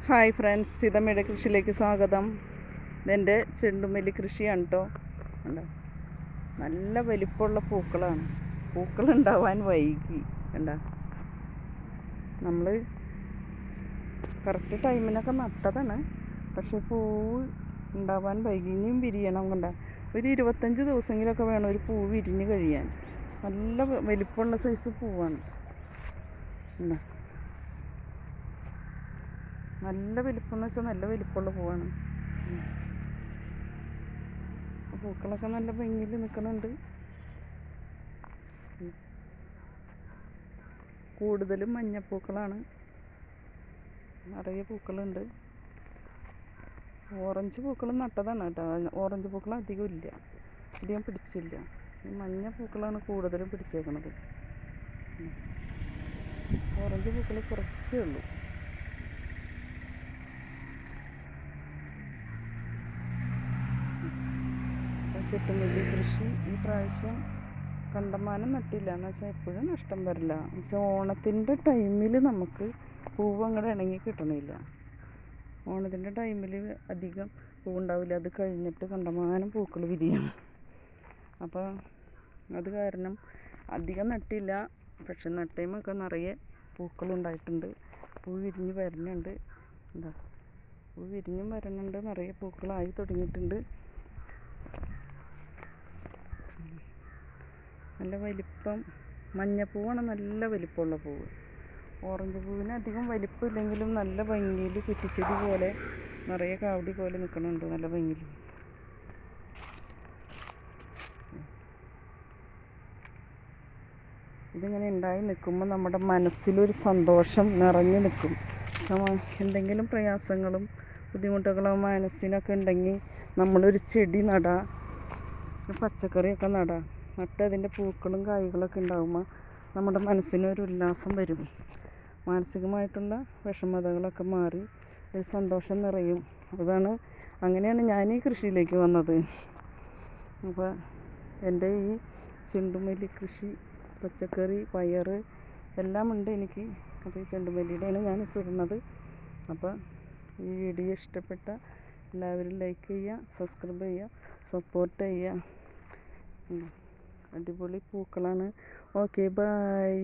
Hi friends, സീതമ്മയുടെ കൃഷിയിലേക്ക് സ്വാഗതം. ഇതെൻ്റെ ചെണ്ടുമല്ലി കൃഷിയാണ് കേട്ടോ. കണ്ടോ, നല്ല വലിപ്പമുള്ള പൂക്കളാണ്. പൂക്കളുണ്ടാവാൻ വൈകി. കണ്ടോ, നമ്മൾ കറക്റ്റ് ടൈമിനൊക്കെ നട്ടതാണ്, പക്ഷെ പൂവ് ഉണ്ടാവാൻ വൈകി. ഇനിയും വിരിയണം. കണ്ട, ഒരു 25 ദിവസമെങ്കിലൊക്കെ വേണം ഒരു പൂവ് വിരിഞ്ഞ് കഴിയാൻ. നല്ല വലിപ്പമുള്ള സൈസ് പൂവാണ്. കണ്ടോ, നല്ല വലിപ്പം എന്ന് വെച്ചാൽ നല്ല വലിപ്പമുള്ള പൂവാണ്. പൂക്കളൊക്കെ നല്ല ഭംഗിയിൽ നിൽക്കുന്നുണ്ട്. കൂടുതലും മഞ്ഞപ്പൂക്കളാണ്, നിറയെ പൂക്കളുണ്ട്. ഓറഞ്ച് പൂക്കളും നട്ടതാണ് കേട്ടോ. ഓറഞ്ച് പൂക്കൾ അധികം പിടിച്ചില്ല. ഈ മഞ്ഞ പൂക്കളാണ് കൂടുതലും പിടിച്ചേക്കണത്. ഓറഞ്ച് പൂക്കൾ കുറച്ചേ ഉള്ളൂ. ചെണ്ടുമല്ലി കൃഷി ഈ പ്രാവശ്യം കണ്ടമാനം നട്ടില്ല എന്ന് വെച്ചാൽ എപ്പോഴും നഷ്ടം വരില്ല. എന്നുവെച്ചാൽ ഓണത്തിൻ്റെ ടൈമിൽ നമുക്ക് പൂവ് അങ്ങോട്ട് ഇണങ്ങി കിട്ടണില്ല. ഓണത്തിൻ്റെ ടൈമിൽ അധികം പൂവുണ്ടാവില്ല. അത് കഴിഞ്ഞിട്ട് കണ്ടമാനം പൂക്കൾ വിരിയണം. അപ്പോൾ അത് കാരണം അധികം നട്ടില്ല. പക്ഷെ നട്ടയുമൊക്കെ നിറയെ പൂക്കളുണ്ടായിട്ടുണ്ട്. പൂ വിരിഞ്ഞ് വരുന്നുണ്ട്. എന്താ, പൂ വിരിഞ്ഞും വരുന്നുണ്ട്. നിറയെ പൂക്കളായി തുടങ്ങിയിട്ടുണ്ട്. നല്ല വലിപ്പം മഞ്ഞപ്പൂവാണ്, നല്ല വലിപ്പമുള്ള പൂവ്. ഓറഞ്ച് പൂവിന് അധികം വലിപ്പമില്ലെങ്കിലും നല്ല ഭംഗിയിൽ കുറ്റിച്ചെടി പോലെ നിറയെ കാവടി പോലെ നിൽക്കണുണ്ട്. നല്ല ഭംഗിയിൽ. ഇതിങ്ങനെ ഉണ്ടായി നിൽക്കുമ്പോൾ നമ്മുടെ മനസ്സിലൊരു സന്തോഷം നിറഞ്ഞു നിൽക്കും. എന്തെങ്കിലും പ്രയാസങ്ങളും ബുദ്ധിമുട്ടുകളും മനസ്സിനൊക്കെ ഉണ്ടെങ്കിൽ നമ്മളൊരു ചെടി നടാം, പച്ചക്കറിയൊക്കെ നടാം. നട്ട് അതിൻ്റെ പൂക്കളും കായ്കളൊക്കെ ഉണ്ടാകുമ്പോൾ നമ്മുടെ മനസ്സിനൊരു ഉല്ലാസം വരും. മാനസികമായിട്ടുള്ള വിഷമതകളൊക്കെ മാറി ഒരു സന്തോഷം നിറയും. അങ്ങനെയാണ് ഞാൻ ഈ കൃഷിയിലേക്ക് വന്നത്. അപ്പോൾ എൻ്റെ ഈ ചെണ്ടുമല്ലി കൃഷി, പച്ചക്കറി, പയർ എല്ലാം ഉണ്ട് എനിക്ക്. അപ്പോൾ ഈ ചെണ്ടുമല്ലിയുടെയാണ് ഞാനിപ്പോൾ ഇടുന്നത്. അപ്പോൾ ഈ വീഡിയോ ഇഷ്ടപ്പെട്ട എല്ലാവരും ലൈക്ക് ചെയ്യുക, സബ്സ്ക്രൈബ് ചെയ്യുക, സപ്പോർട്ട് ചെയ്യുക. അടിപൊളി പൂക്കളാണ്. Okay, by.